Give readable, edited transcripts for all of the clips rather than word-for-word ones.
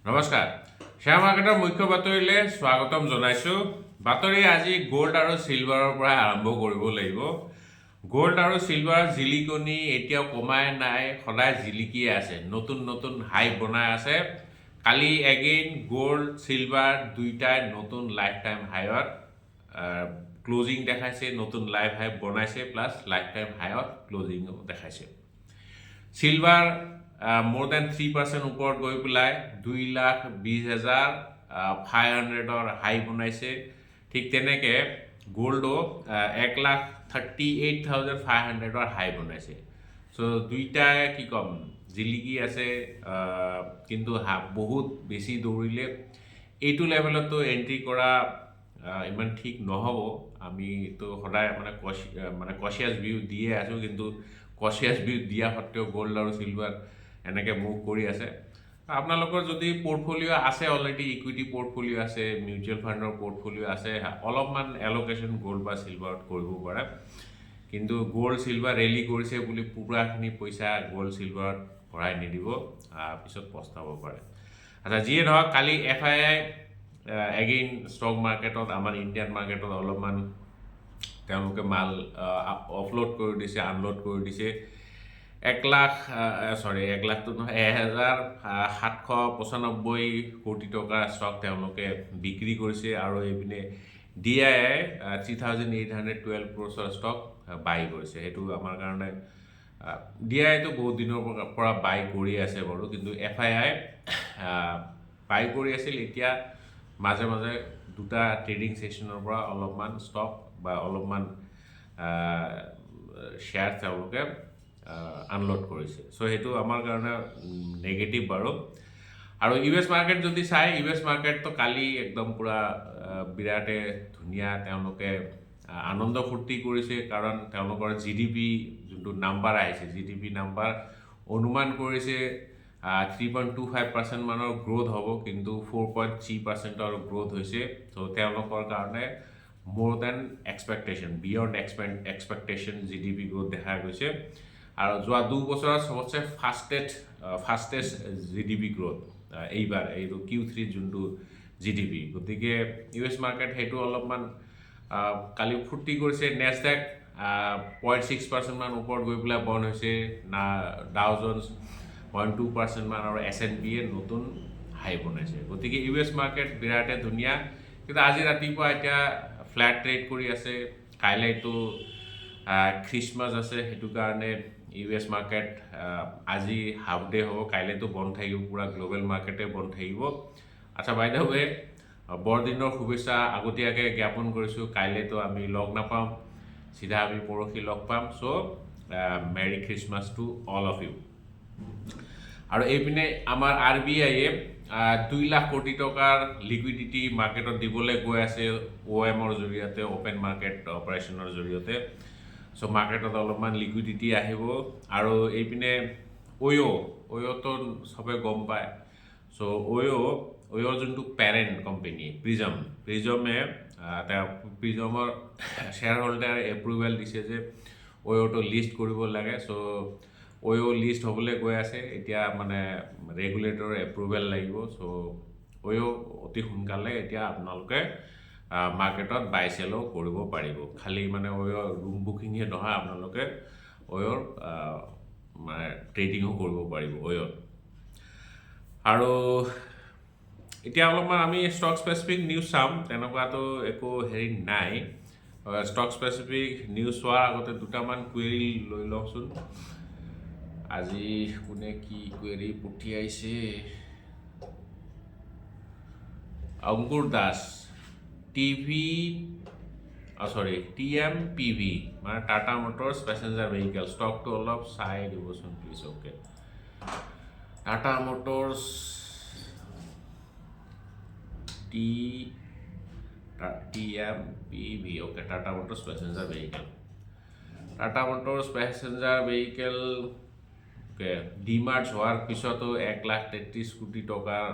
নমস্কাৰ, শ্বেয়াৰ মাৰ্কেটৰ মুখ্য বাতৰিলৈ স্বাগতম জনাইছোঁ। বাতৰি আজি গ'ল্ড আৰু চিলভাৰৰ পৰা আৰম্ভ কৰিব লাগিব। গ'ল্ড আৰু চিলভাৰ জিলিকনি এতিয়াও কমাই নাই, সদায় জিলিকিয়ে আছে, নতুন নতুন হাই বনাই আছে। কালি এগেইন গ'ল্ড চিলভাৰ দুইটাই নতুন লাইফ টাইম হাইত ক্লজিং দেখাইছে, নতুন লাইফ হাই বনাইছে, প্লাছ লাইফ টাইম হাইত ক্লজিং দেখাইছে। চিলভাৰ মোৰ দেন 3% ওপৰত গৈ পেলাই 2,20,500 হাই বনাইছে। ঠিক তেনেকৈ গ'ল্ডো 1,38,500 হাই বনাইছে। চ' দুইটাই কি ক'ম জিলিকি আছে, কিন্তু বহুত বেছি দৌৰিলে এইটো লেভেলতো এণ্ট্ৰি কৰা ইমান ঠিক নহ'ব। আমিতো সদায় কচিয়াছ ভিউ দিয়ে আছোঁ, কিন্তু কচিয়াছ ভিউ দিয়া সত্ত্বেও গ'ল্ড আৰু চিলভাৰ এনেকৈ মুভ কৰি আছে। আপোনালোকৰ যদি পৰ্টফলিঅ' আছে, অলৰেডি ইকুইটি পৰ্টফলিঅ' আছে, মিউচুৱেল ফাণ্ডৰ পৰ্টফলিঅ' আছে, অলপমান এল'কেশ্যন গ'ল্ড বা চিলভাৰত কৰিব পাৰে। কিন্তু গ'ল্ড চিলভাৰ ৰেলী কৰিছে বুলি পুৰাখিনি পইচা গ'ল্ড চিলভাৰত ভৰাই নিদিব, পিছত পস্তাব পাৰে। আচ্ছা, যিয়ে নহওক, কালি FII এগেইন ষ্টক মাৰ্কেটত, আমাৰ ইণ্ডিয়ান মাৰ্কেটত অলপমান তেওঁলোকে মাল অফলোড কৰি দিছে, আনলোড কৰি দিছে। 1,795 কোটি টকাৰ ষ্টক তেওঁলোকে বিক্ৰী কৰিছে, আৰু এইপিনে DII 3,812 ক্ৰ'ৰ্ছৰ ষ্টক বাই কৰিছে। সেইটো আমাৰ কাৰণে DIIটো বহুত দিনৰ পৰা বাই কৰি আছে বাৰু, কিন্তু FII বাই কৰি আছিল। এতিয়া মাজে মাজে দুটা ট্ৰেডিং ছেশ্যনৰ পৰা অলপমান ষ্টক বা অলপমান শ্বেয়াৰ তেওঁলোকে আনলোড কৰিছে। চ' সেইটো আমাৰ কাৰণে নেগেটিভ বাৰু। আৰু US মাৰ্কেট যদি চাই, US মাৰ্কেটটো কালি একদম পূৰা বিৰাটে ধুনীয়া, তেওঁলোকে আনন্দ ফূৰ্তি কৰিছে, কাৰণ তেওঁলোকৰ GDP যোনটো নাম্বাৰ আহিছে, GDP নাম্বাৰ অনুমান কৰিছে 3.25% মানৰ গ্ৰ'থ হ'ব, কিন্তু 4.3% গ্ৰ'থ হৈছে। চ' তেওঁলোকৰ কাৰণে মোৰ then expectation, beyond expectation GDP growth দেখা গৈছে। আৰু যোৱা 2 বছৰৰ চবতছে ফাষ্টেষ্ট GDP গ্ৰ'থ এইবাৰ, এইটো Q3 যোনটো GDP। গতিকে US মাৰ্কেট সেইটো অলপমান কালি ফূৰ্তি কৰিছে। নেছডেক 0.6% মান ওপৰত গৈ পেলাই বন্ধ হৈছে, ডাও জন্স 0.2% মান, আৰু S&P নতুন হাই বনাইছে। গতিকে US মাৰ্কেট বিৰাটে ধুনীয়া, কিন্তু আজি ৰাতিপুৱা এতিয়া ফ্লেট ট্ৰেড কৰি আছে। কাইলৈতো খ্ৰীষ্টমাছ আছে, সেইটো কাৰণে US মাৰ্কেট আজি হাফ ডে হ'ব, কাইলৈতো বন্ধ থাকিব, পূৰা গ্ল'বেল মাৰ্কেটে বন্ধ থাকিব। আচ্ছা, বাই দ্য ৱে, বৰদিনৰ শুভেচ্ছা আগতীয়াকৈ জ্ঞাপন কৰিছোঁ। কাইলৈতো আমি লগ নাপাম, চিধা আমি পৰহি লগ পাম। So' merry Christmas to all of you. আৰু এইপিনে আমাৰ RBIয়ে 2 লাখ কোটি টকাৰ লিকুইডিটি মাৰ্কেটত দিবলৈ গৈ আছে, OMৰ জৰিয়তে, অ'পেন মাৰ্কেট অপাৰেশ্যনৰ জৰিয়তে। চ' মাৰ্কেটত অলপমান লিকুইডিটি আহিব। আৰু এইপিনে অ'য়'টো চবে গম পায়। চ' অ'য়'ৰ যোনটো পেৰেণ্ট কোম্পেনী প্ৰিজমে প্ৰিজমৰ শ্বেয়াৰ হোল্ডাৰে এপ্ৰুভেল দিছে যে অ'য়'টো লিষ্ট কৰিব লাগে। চ' অ'য়' লিষ্ট হ'বলৈ গৈ আছে, এতিয়া মানে ৰেগুলেটৰৰ এপ্ৰুভেল লাগিব। চ' অ'য়' অতি সোনকালে এতিয়া আপোনালোকে মাৰ্কেটত বাই চেলো কৰিব পাৰিব। খালি মানে অ'য়'ৰ ৰুম বুকিংহে নহয়, আপোনালোকে অ'য়'ৰ মানে ট্ৰেডিঙো কৰিব পাৰিব অ'য়'ত। আৰু এতিয়া অলপমান আমি ষ্টক স্পেচিফিক নিউজ চাম, তেনেকুৱাতো একো হেৰি নাই। ষ্টক স্পেচিফিক নিউজ চোৱাৰ আগতে দুটামান কুৱেৰি লৈ লওকচোন। আজি কোনে কি কুৱেৰি পঠিয়াইছে? অংকুৰ দাস, TMPV মানে টাটা মটৰ্ছ পেচেঞ্জাৰ ভেহিকেল ষ্টকটো অলপ চাই দিবচোন please. Okay, Tata Motors TMPV, okay, Tata Motors passenger vehicle. Okay, demerge হোৱাৰ পিছতো 1,33 কোটি টকাৰ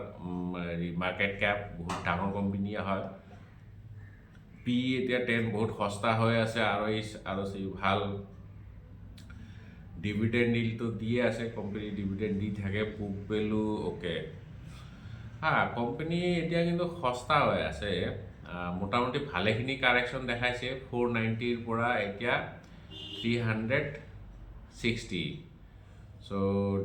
মাৰ্কেট কেপ, বহুত ডাঙৰ কোম্পানীয়ে হয়। এতিয়া 10 বহুত সস্তা হৈ আছে, আৰু ভাল ডিভিডেণ্ড ডিলটো দিয়ে আছে, কোম্পানী ডিভিডেণ্ড দি থাকে। বুক ভেলু অ'কে, কোম্পানী এতিয়া কিন্তু সস্তা হৈ আছে। মোটামুটি ভালেখিনি কাৰেকশ্যন দেখাইছে 490ৰ পৰা এতিয়া 360। চ'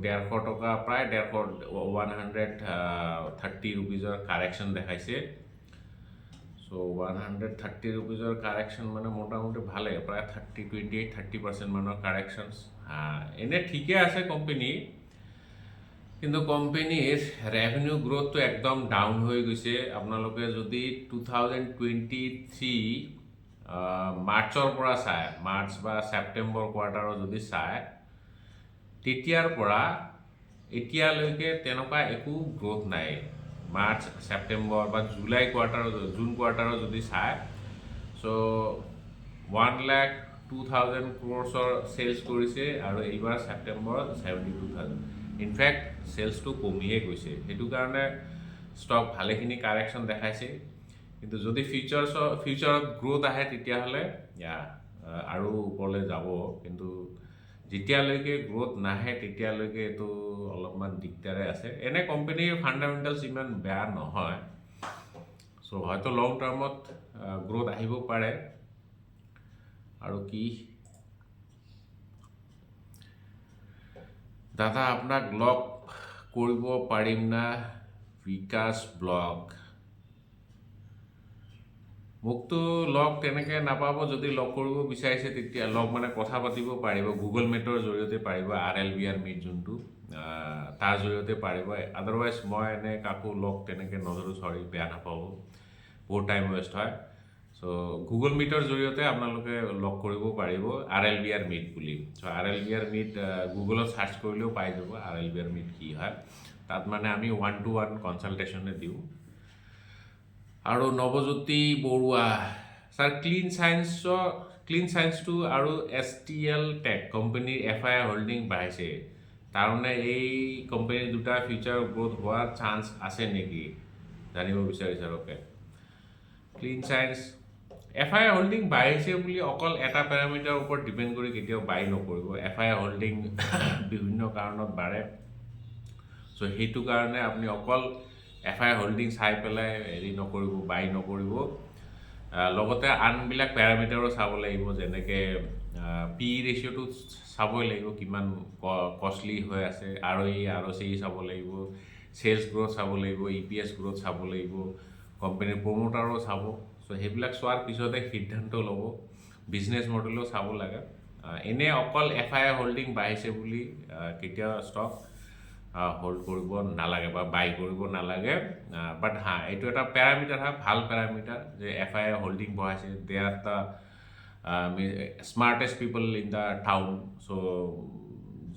150 টকা প্ৰায় 130 ৰুপিজৰ কাৰেকশ্যন দেখাইছে। চ' 130 ৰুপিজৰ কাৰেকশ্যন মানে মোটামুটি ভালে, প্ৰায় 28-30% মানৰ কাৰেকশ্যনছ। এনে ঠিকে আছে কোম্পানী, কিন্তু কোম্পানীৰ ৰেভিনিউ গ্ৰ'থটো একদম ডাউন হৈ গৈছে। আপোনালোকে যদি 2023 মাৰ্চৰ পৰা চায়, মাৰ্চ বা ছেপ্টেম্বৰ কোৱাৰ্টাৰৰ যদি চায়, তেতিয়াৰ পৰা এতিয়ালৈকে তেনেকুৱা একো গ্ৰ'থ নাই। মাৰ্চ, ছেপ্টেম্বৰ বা জুলাই কোৱাৰ্টাৰৰ, জুন কোৱাৰ্টাৰৰ যদি চায়, চ' 1,02,000 crores চেলছ কৰিছে, আৰু এইবাৰ ছেপ্টেম্বৰত 72,000। ইনফেক্ট চেলছটো কমিয়ে গৈছে। সেইটো কাৰণে ষ্টক ভালেখিনি কাৰেকশ্যন দেখাইছে। কিন্তু যদি ফিউচাৰত গ্ৰ'থ আহে তেতিয়াহ'লে আৰু ওপৰলৈ যাব। কিন্তু যেতিয়ালৈকে গ্ৰ'থ নাহে তেতিয়ালৈকে এইটো অলপমান দিগদাৰে আছে। এনে কোম্পানীৰ ফাণ্ডামেণ্টেলছ ইমান বেয়া নহয়। চ' হয়তো লং টাৰ্মত গ্ৰ'থ আহিব পাৰে। আৰু কি দাদা, আপোনাক লগ কৰিব পাৰিম না? বিকাশ ব্লগ। মোকতো লগ তেনেকৈ নাপাব। যদি লগ কৰিব বিচাৰিছে তেতিয়া লগ মানে কথা পাতিব পাৰিব, গুগল মিটৰ জৰিয়তে পাৰিব। RLBR মিট যোনটো, তাৰ জৰিয়তে পাৰিব। আদাৰৱাইজ মই এনে কাকো লগ তেনেকৈ নধৰোঁ, চৰি, বেয়া নাপাব, বহুত টাইম ৱেষ্ট হয়। চ' গুগল মিটৰ জৰিয়তে আপোনালোকে লগ কৰিব পাৰিব, RLBR মিট বুলি। চ' RLBR মিট গুগলত চাৰ্চ কৰিলেও পাই যাব RLBR মিট কি হয়। তাত মানে আমি 1-to-1 কনচালটেশ্যনে দিওঁ। আৰু নৱজ্যোতি বৰুৱা ছাৰ, ক্লিন চায়েন্সটো আৰু STL টেক কোম্পানীৰ FII হোল্ডিং বাঢ়িছে, তাৰমানে এই কোম্পানী দুটা ফিউচাৰ গ্ৰ'থ হোৱাৰ চান্স আছে নেকি? জানিব বিচাৰিছে ৰকে। ক্লিন চায়েন্স FII হোল্ডিং বাঢ়িছে বুলি অকল এটা পেৰামিটাৰৰ ওপৰত ডিপেণ্ড কৰি কেতিয়াও বাই নকৰিব। FII হোল্ডিং বিভিন্ন কাৰণত বাঢ়ে। চ' সেইটো কাৰণে আপুনি অকল FII হোল্ডিং চাই পেলাই নকৰিব, বাই নকৰিব। লগতে আনবিলাক পেৰামিটাৰো চাব লাগিব, যেনেকৈ PE ৰেচিঅ'টো চাবই লাগিব, কিমান কষ্টলি হৈ আছে। ROE চাব লাগিব, চেলছ গ্ৰ'থ চাব লাগিব, EPS গ্ৰ'থ চাব লাগিব, কোম্পানীৰ প্ৰমোটাৰো চাব। চ' সেইবিলাক চোৱাৰ পিছতে সিদ্ধান্ত ল'ব। বিজনেছ মডেলো চাব লাগে। এনে অকল FII হোল্ডিং বাঢ়িছে বুলি কেতিয়াও ষ্টক হোল্ড কৰিব নালাগে বা বাই কৰিব নালাগে। বাট এইটো এটা পেৰামিটাৰ হয়, ভাল পেৰামিটাৰ, যে FII হোল্ডিং বঢ়াইছে। They are the smartest people in the town. So'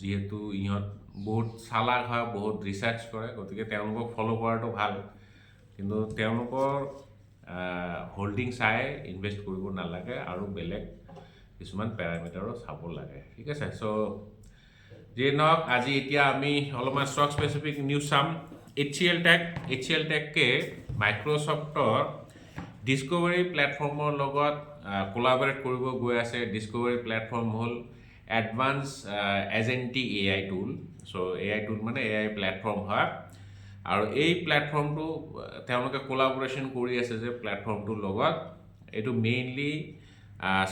যিহেতু ইহঁত বহুত চালাক হয়, বহুত ৰিচাৰ্চ কৰে, গতিকে তেওঁলোকক ফ'ল' কৰাটো ভাল। কিন্তু তেওঁলোকৰ হোল্ডিং চাই ইনভেষ্ট কৰিব নালাগে, আৰু বেলেগ কিছুমান পেৰামিটাৰো চাব লাগে। ঠিক আছে। চ' যিয়ে নহওক, আজি এতিয়া আমি অলপমান ষ্টক স্পেচিফিক নিউজ চাম। HCL টেককে মাইক্ৰ'ছফ্টৰ ডিস্কভাৰী প্লেটফৰ্মৰ লগত কোলাবৰেট কৰিব গৈ আছে। ডিস্কভাৰী প্লেটফৰ্ম হ'ল এডভান্স এজেণ্টিক AI টুল। চ' AI টুল মানে AI প্লেটফৰ্ম হয়। আৰু এই প্লেটফৰ্মটো তেওঁলোকে কোলাবৰেশ্যন কৰি আছে যে প্লেটফৰ্মটোৰ লগত। এইটো মেইনলি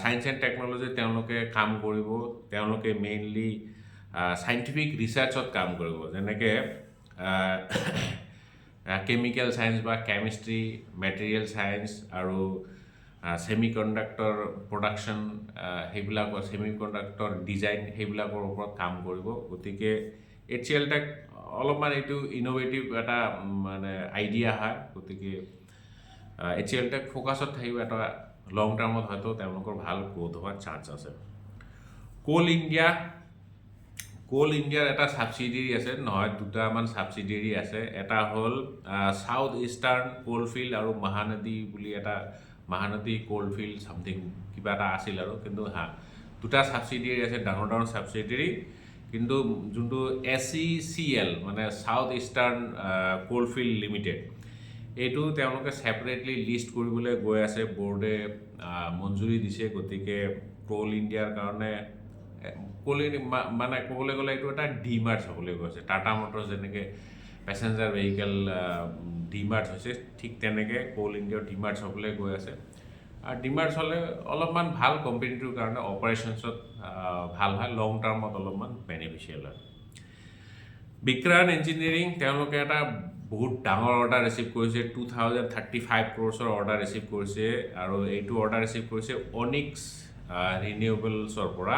ছায়েন্স এণ্ড টেকন'লজি তেওঁলোকে কাম কৰিব। তেওঁলোকে মেইনলি চাইণ্টিফিক ৰিচাৰ্চত কাম কৰিব, যেনেকৈ কেমিকেল ছায়েন্স বা কেমিষ্ট্ৰি, মেটেৰিয়েল ছায়েন্স, আৰু ছেমি কণ্ডাক্টৰ প্ৰডাকশ্যন, সেইবিলাকৰ ছেমি কণ্ডাক্টৰ ডিজাইন, সেইবিলাকৰ ওপৰত কাম কৰিব। গতিকে HCL টেক অলপমান এইটো ইন'ভেটিভ এটা মানে আইডিয়া হয়। গতিকে HCL টেক ফ'কাছত থাকিব। এটা লং টাৰ্মত হয়তো তেওঁলোকৰ ভাল গ্ৰ'থ হোৱাৰ চান্স আছে। কোল ইণ্ডিয়াৰ এটা ছাবচিডিৰী আছে, নহয় দুটামান ছাবচিডিৰী আছে। এটা হ'ল চাউথ ইষ্টাৰ্ণ কোলফিল্ড আৰু মহানদী বুলি এটা, মহানদী কোলফিল্ড ছামথিং কিবা এটা আছিল আৰু। কিন্তু দুটা ছাবচিডিৰী আছে, ডাঙৰ ডাঙৰ ছাবচিডিৰী। কিন্তু যোনটো SECL মানে চাউথ ইষ্টাৰ্ণ কোলফিল্ড লিমিটেড, এইটো তেওঁলোকে ছেপাৰেটলি লিষ্ট কৰিবলৈ গৈ আছে। বৰ্ডে মঞ্জুৰি দিছে। গতিকে কোল ইণ্ডিয়াৰ কাৰণে মানে ক'বলৈ গ'লে এইটো এটা ডিমাৰ্জ হ'বলৈ গৈছে। টাটা মটৰ্ছ যেনেকৈ পেচেঞ্জাৰ ভেহিকেল ডিমাৰ্টছ হৈছে, ঠিক তেনেকৈ কোল ইণ্ডিয়াৰ ডিমাৰ্টছ হ'বলৈ গৈ আছে। আৰু ডিমাৰ্টছ হ'লে অলপমান ভাল কোম্পানীটোৰ কাৰণে, অপাৰেশ্যনছত ভাল হয়, লং টাৰ্মত অলপমান বেনিফিচিয়েল হয়। বিক্ৰান ইঞ্জিনিয়াৰিং তেওঁলোকে এটা বহুত ডাঙৰ অৰ্ডাৰ ৰিচিভ কৰিছে, 2035 crores অৰ্ডাৰ ৰিচিভ কৰিছে, আৰু এইটো অৰ্ডাৰ ৰিচিভ কৰিছে অনিক্স ৰিনিউৱেবলছৰ পৰা,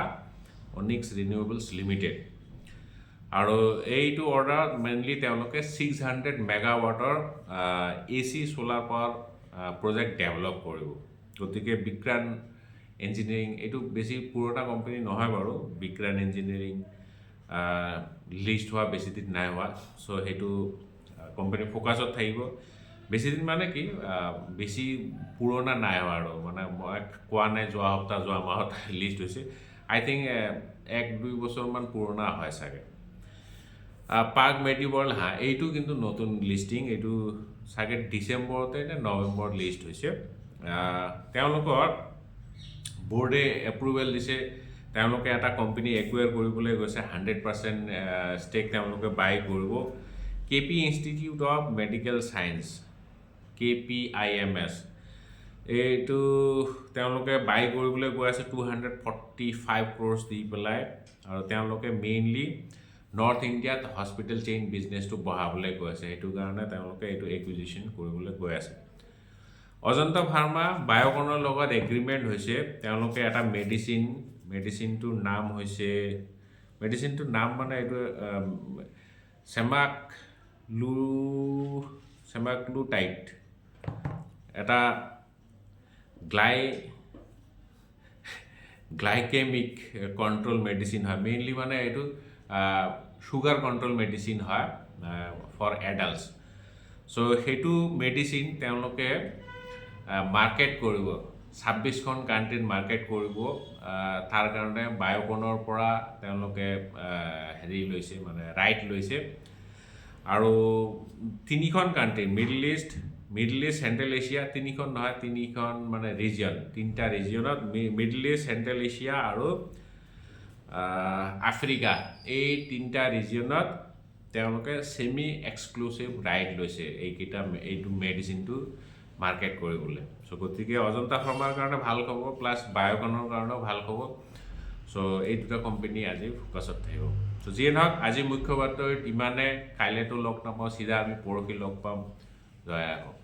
অনিক্স ৰিনিউৱেবলছ লিমিটেড। আৰু এইটো অৰ্ডাৰত মেইনলি তেওঁলোকে 600 মেগাৱাটৰ AC চ'লাৰ পাৱাৰ প্ৰজেক্ট ডেভেলপ কৰিব। গতিকে বিক্ৰান ইঞ্জিনিয়াৰিং এইটো বেছি পুৰণা কোম্পানী নহয় বাৰু, বিক্ৰান ইঞ্জিনিয়াৰিং লিষ্ট হোৱা বেছি দিন নাই হোৱা। চ' সেইটো কোম্পানী ফ'কাছত থাকিব। বেছিদিন মানে কি, বেছি পুৰণা নাই হোৱা আৰু, মানে মই কোৱা নাই যোৱা সপ্তাহ যোৱা মাহত লিষ্ট হৈছে, আই থিংক 1-2 বছৰমান পুৰণা হয় চাগে। পাৰ্ক মেডিৱৰ্ল্ড এইটো কিন্তু নতুন লিষ্টিং, এইটো চাগে ডিচেম্বৰতে নে নৱেম্বৰত লিষ্ট হৈছে। তেওঁলোকৰ বৰ্ডে এপ্ৰুভেল দিছে, তেওঁলোকে এটা কোম্পানী একুৱেৰ কৰিবলৈ গৈছে, 100% ষ্টেক তেওঁলোকে বাই কৰিব। KP institute of medical science, KPIMS, এইটো তেওঁলোকে বাই কৰিবলৈ গৈ আছে 245 crores দি পেলাই। আৰু তেওঁলোকে মেইনলি নৰ্থ ইণ্ডিয়াত হস্পিটেল চেইন বিজনেছটো বঢ়াবলৈ গৈ আছে, সেইটো কাৰণে তেওঁলোকে এইটো একুইজিশ্যন কৰিবলৈ গৈ আছে। অজন্তা ফাৰ্মা বায়'কনৰ লগত এগ্ৰিমেণ্ট হৈছে, তেওঁলোকে এটা মেডিচিনটোৰ নাম হৈছে, মেডিচিনটোৰ নাম মানে এইটো চেমাগ্লুটাইড, এটা গ্লাইকেমিক কণ্ট্ৰল মেডিচিন হয়, মেইনলি মানে এইটো ছুগাৰ কণ্ট্ৰল মেডিচিন হয় ফৰ এডাল্টছ। চ' সেইটো মেডিচিন তেওঁলোকে মাৰ্কেট কৰিব, 26খন কাণ্ট্ৰিত মাৰ্কেট কৰিব। তাৰ কাৰণে বায়'কনৰ পৰা তেওঁলোকে হেৰি লৈছে, মানে ৰাইট লৈছে। আৰু 3খন country, Middle East, Central Asia, 3খন নহয়, 3খন মানে ৰিজন, 3টা ৰিজনত, মিডল ইষ্ট, চেণ্ট্ৰেল এছিয়া আৰু আফ্ৰিকা, এই 3টা ৰিজনত তেওঁলোকে ছেমি এক্সক্লুচিভ ৰাইট লৈছে এইটো মেডিচিনটো মাৰ্কেট কৰিবলৈ। চ' গতিকে অজন্তা ফাৰ্মাৰ কাৰণে ভাল খবৰ, প্লাছ বায়'কনৰ কাৰণেও ভাল খবৰ। চ' এই দুটা কোম্পানী আজি ফ'কাছত থাকিব। চ' যিয়ে নহওক, আজি মুখ্য বাতৰিত ইমানে, কাইলৈতো লগ নাপাওঁ, চিধা আমি পৰহি লগ পাম। জয় আই অসম।